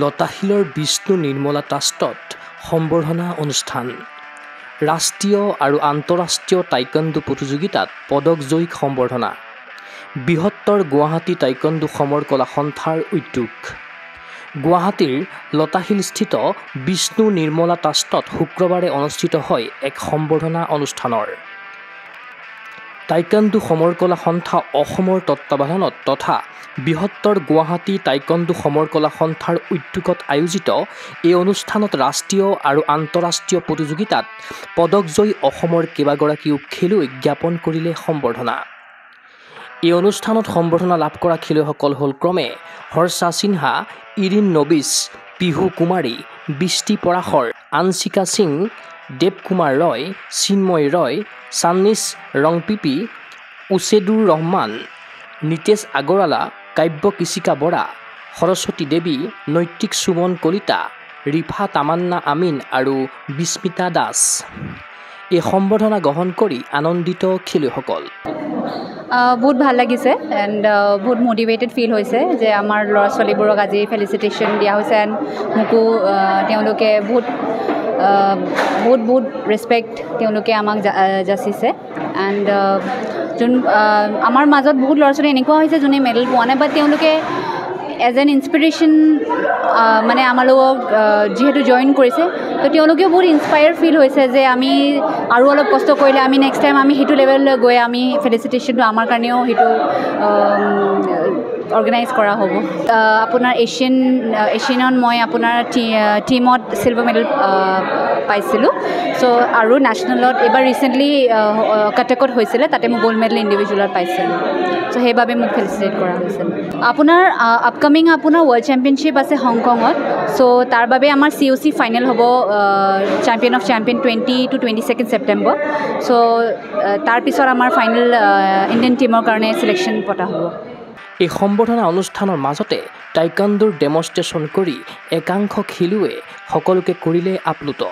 লতাশিলৰ বিষ্ণু নিৰ্মলা ট্ৰাষ্টত সম্বৰ্ধনা অনুষ্ঠান। ৰাষ্ট্ৰীয় আৰু আন্তঃৰাষ্ট্ৰীয় টাইকোৱাণ্ডো প্ৰতিযোগিতাত পদকজয়ীক সম্বৰ্ধনা। বৃহত্তৰ গুৱাহাটী টাইকোৱাণ্ডো সমৰ কলা সন্থাৰ উদ্যোগ। গুৱাহাটীৰ লতাশিলস্থিত বিষ্ণু নিৰ্মলা ট্ৰাষ্টত শুক্ৰবাৰে অনুষ্ঠিত হয় এক সম্বৰ্ধনা অনুষ্ঠানৰ। টাইকোৱাণ্ডো সমৰ কলা সন্থা অসমৰ তত্বাৱধানত তথা বৃহত্তৰ গুৱাহাটী টাইকোৱাণ্ডো সমৰ কলা সন্থাৰ উদ্যোগত আয়োজিত এই অনুষ্ঠানত ৰাষ্ট্ৰীয় আৰু আন্তঃৰাষ্ট্ৰীয় প্ৰতিযোগিতাত পদকজয়ী অসমৰ কেইবাগৰাকীও খেলুৱৈক জ্ঞাপন কৰিলে সম্বৰ্ধনা। এই অনুষ্ঠানত সম্বৰ্ধনা লাভ কৰা খেলুৱৈসকল হ'ল ক্ৰমে হৰ্ষা সিনহা, ইৰিন নবিছ, পিহু কুমাৰী, বৃষ্টি পৰাশৰ, আনচিকা সিং, দেৱ কুমাৰ ৰয়, চিন্ময় ৰয়, চান্নিছ ৰংপিপি, উচেদুৰ ৰহমান, নিতেশ আগৰৱালা, কাব্য কৃষিকা বৰা, সৰস্বতী দেৱী, নৈতিক সুমন কলিতা, ৰিফা তামান্না আমিন আৰু বিস্মিতা দাস। এই সম্বৰ্ধনা গ্ৰহণ কৰি আনন্দিত খেলুৱৈসকল। বহুত ভাল লাগিছে এণ্ড বহুত মটিভেটেড ফিল হৈছে যে আমাৰ ল'ৰা ছোৱালীবোৰক আজি ফেলিচিটেশ্যন দিয়া হৈছে এণ্ড মোকো তেওঁলোকে বহুত ৰেচপেক্ট তেওঁলোকে আমাক যাচিছে এণ্ড আমাৰ মাজত বহুত ল'ৰা ছোৱালী এনেকুৱা হৈছে যোনে মেডেল পোৱা নাই বাট তেওঁলোকে এজ এন ইনস্পিৰেশ্যন মানে আমালোকক যিহেতু জইন কৰিছে তো তেওঁলোকেও বহুত ইনস্পায়াৰ ফিল হৈছে যে আমি আৰু অলপ কষ্ট কৰিলে আমি নেক্সট টাইম আমি সেইটো লেভেললৈ গৈ আমি ফেলিচিটেশ্যনটো আমাৰ কাৰণেও সেইটো অৰ্গেনাইজ কৰা হ'ব। আপোনাৰ এছিয়ানত মই আপোনাৰ টীমত চিলভাৰ মেডেল পাইছিলোঁ চ' আৰু নেশ্যনেলত এইবাৰ ৰিচেণ্টলি কটকত হৈছিলে তাতে মই গ'ল্ড মেডেল ইণ্ডিভিজুৱেলত পাইছিলোঁ চ' সেইবাবে মোক ফেলিচিটেট কৰা হৈছিল। আপোনাৰ আপকামিং আপোনাৰ ৱৰ্ল্ড চেম্পিয়নশ্বিপ আছে হংকঙত চ' তাৰ বাবে আমাৰ COC ফাইনেল হ'ব champion of champion 20 to 22 September show' তাৰপিছত আমাৰ ফাইনেল ইণ্ডিয়ান টীমৰ কাৰণে চিলেকশ্যন পতা হ'ব। এই সম্বৰ্ধনা অনুষ্ঠানৰ মাজতে টাইকোৱাণ্ডোৰ ডেমনষ্ট্ৰেশ্যন কৰি একাংশ খেলুৱৈয়ে সকলোকে কৰিলে আপ্লুত।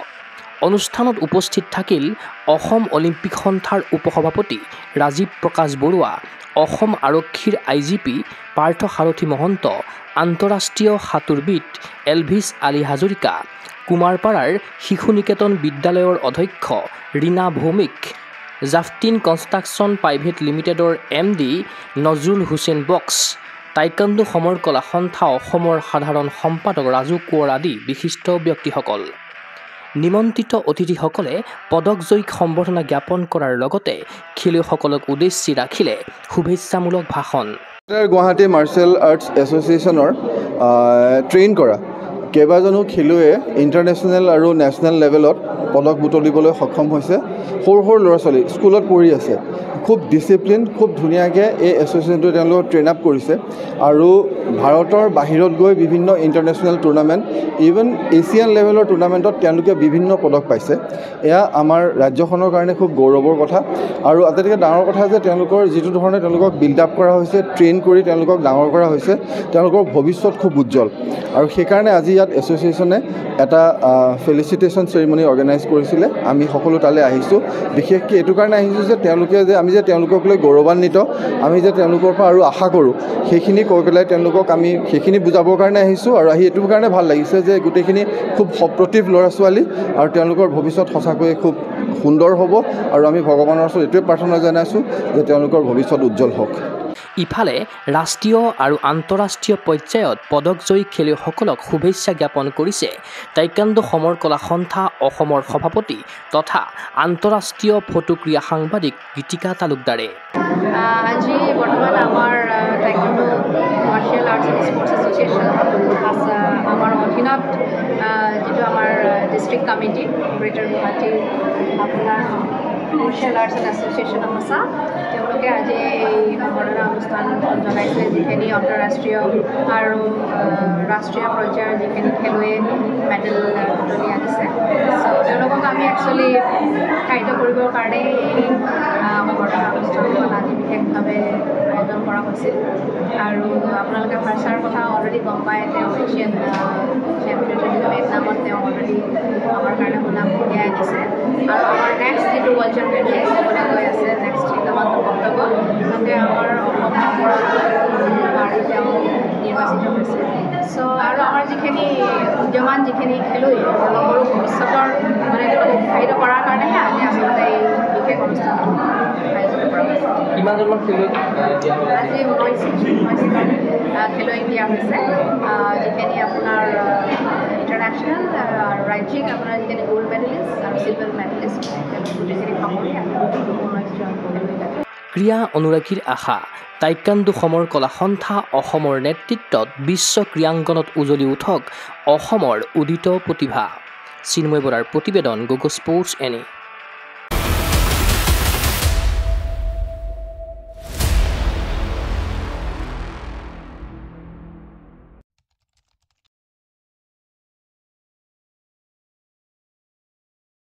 অনুষ্ঠানত উপস্থিত থাকিল অসম অলিম্পিক সন্থাৰ উপসভাপতি ৰাজীৱ প্ৰকাশ বৰুৱা, অসম আৰক্ষীৰ IGP পাৰ্থ সাৰথী মহন্ত, আন্তঃৰাষ্ট্ৰীয় সাঁতোৰবিদ এলভিছ আলী হাজৰিকা, কুমাৰপাৰাৰ শিশু নিকেতন বিদ্যালয়ৰ অধ্যক্ষ ৰীনা ভৌমিক, জাফটিন কনষ্ট্ৰাকশ্যন প্ৰাইভেট লিমিটেডৰ MD নজৰুল হুছেইন বক্স, টাইকোৱাণ্ডো সমৰ কলা সন্থা অসমৰ সাধাৰণ সম্পাদক ৰাজু কোঁৱৰ আদি বিশিষ্ট ব্যক্তিসকল। নিমন্ত্ৰিত অতিথিসকলে পদকজয়ীক সম্বৰ্ধনা জ্ঞাপন কৰাৰ লগতে খেলুৱৈসকলক উদ্দেশ্যি ৰাখিলে শুভেচ্ছামূলক ভাষণ। গুৱাহাটী মাৰ্চেল আৰ্টছ এছ'চিয়েশ্যনৰ ট্ৰেইন কৰা কেইবাজনো খেলুৱৈয়ে ইণ্টাৰনেশ্যনেল আৰু নেশ্যনেল লেভেলত পদক বুটলিবলৈ সক্ষম হৈছে। সৰু সৰু ল'ৰা ছোৱালী স্কুলত পঢ়ি আছে, খুব ডিচিপ্লিন, খুব ধুনীয়াকৈ এই এছ'চিয়েশ্যনটোৱে তেওঁলোকক ট্ৰেইন আপ কৰিছে আৰু ভাৰতৰ বাহিৰত গৈ বিভিন্ন ইণ্টাৰনেশ্যনেল টুৰ্ণামেণ্ট ইভেন এছিয়ান লেভেলৰ টুৰ্ণামেণ্টত তেওঁলোকে বিভিন্ন পদক পাইছে। এয়া আমাৰ ৰাজ্যখনৰ কাৰণে খুব গৌৰৱৰ কথা আৰু আটাইতকৈ ডাঙৰ কথা যে তেওঁলোকৰ যিটো ধৰণে তেওঁলোকক বিল্ড আপ কৰা হৈছে, ট্ৰেইন কৰি তেওঁলোকক ডাঙৰ কৰা হৈছে, তেওঁলোকৰ ভৱিষ্যত খুব উজ্জ্বল আৰু সেইকাৰণে আজি ইয়াত এছ'চিয়েশ্যনে এটা ফেলিচিটেশ্যন চেৰিমনি অৰ্গেনাইজ কৰিছিলে। আমি সকলো তালৈ আহিছোঁ, বিশেষকৈ এইটো কাৰণে আহিছোঁ যে আমি যে তেওঁলোকক লৈ গৌৰৱান্বিত, আমি যে তেওঁলোকৰ পৰা আৰু আশা কৰোঁ সেইখিনি কৈ পেলাই তেওঁলোকক আমি সেইখিনি বুজাবৰ কাৰণে আহিছোঁ আৰু আহি এইটো কাৰণে ভাল লাগিছে যে গোটেইখিনি খুব সপ্ৰতিভ ল'ৰা ছোৱালী আৰু তেওঁলোকৰ ভৱিষ্যত সঁচাকৈয়ে খুব সুন্দৰ হ'ব আৰু আমি ভগৱানৰ ওচৰত এইটোৱে প্ৰাৰ্থনা জনাইছোঁ যে তেওঁলোকৰ ভৱিষ্যত উজ্জ্বল হওক। ইফালে ৰাষ্ট্ৰীয় আৰু আন্তঃৰাষ্ট্ৰীয় পৰ্যায়ত পদকজয়ী খেলুৱৈসকলক শুভেচ্ছা জ্ঞাপন কৰিছে টাইকোৱাণ্ডো সমৰ কলা সন্থা অসমৰ সভাপতি তথা আন্তঃৰাষ্ট্ৰীয় ফটোক্ৰিয়া সাংবাদিক গীতিকা তালুকদাৰে। আজি বৰ্তমান আমাৰ taekwondo martial arts and sports association আমাৰ অধীনত যিটো আমাৰ ডিষ্ট্ৰিক্ট কমিটি গ্ৰেটাৰ গুৱাহাটী আপোনাৰ martial arts and association of Assam তেওঁলোকে আজি এই সম্বৰ্ধনা অনুষ্ঠান জনাইছে যিখিনি আন্তঃৰাষ্ট্ৰীয় আৰু ৰাষ্ট্ৰীয় পৰ্যায়ৰ যিখিনি খেলুৱৈয়ে মেডেল বুটলি আনিছে তেওঁলোকক আমি একচুৱেলি উৎসাহিত কৰিবৰ কাৰণে এই সম্বৰ্ধনা অনুষ্ঠানখন আজি বিশেষভাৱে আয়োজন কৰা হৈছিল আৰু আপোনালোকে ভাৰ্চাৰ কথা অলৰেডি গম পায়, তেওঁ এছিয়ান চেম্পিয়নশ্বিপ ভিয়েটনামত তেওঁ অলৰেডি আমাৰ কাৰণে সুনাম কঢ়িয়াই আনিছে আৰু আমাৰ নেক্সট যিটো ৱৰ্ল্ড চেম্পিয়নশ্বিপ হ'বলৈ গৈ আছে নেক্সট 3 মাহৰ অক্টোবৰ তাতে আমাৰ অসমৰ পৰা তেওঁ নিৰ্বাচিত হৈছে। চ' আৰু আমাৰ যিখিনি উদীয়মান যিখিনি খেলুৱৈ তেওঁলোকৰো ভৱিষ্যতৰ মানে তেওঁলোকক উৎসাহিত কৰাৰ কাৰণেহে আজি আচলতে এই বিশেষ অনুষ্ঠানটো আয়োজন কৰা হৈছে কিমানজনমান খেলুৱৈক আজি 19জন খেলুৱৈক দিয়া হৈছে যিখিনি আপোনাৰ ইণ্টাৰনেশ্যনেল ৰাজ্যিক আপোনাৰ যিখিনি গ'ল্ড মেডেলিষ্ট আৰু চিলভাৰ মেডেলিষ্ট গোটেইখিনি সামৰি 19জন খেলুৱৈ। ক্ৰীড়া অনুৰাগীৰ আশা টাইকাণ্ডো সমৰ কলা সন্থা অসমৰ নেতৃত্বত বিশ্ব ক্ৰীড়াংগনত উজলি উঠক অসমৰ উদিত প্ৰতিভা। চিন্ময় বৰাৰ প্ৰতিবেদন গগো স্পৰ্টছ এনে।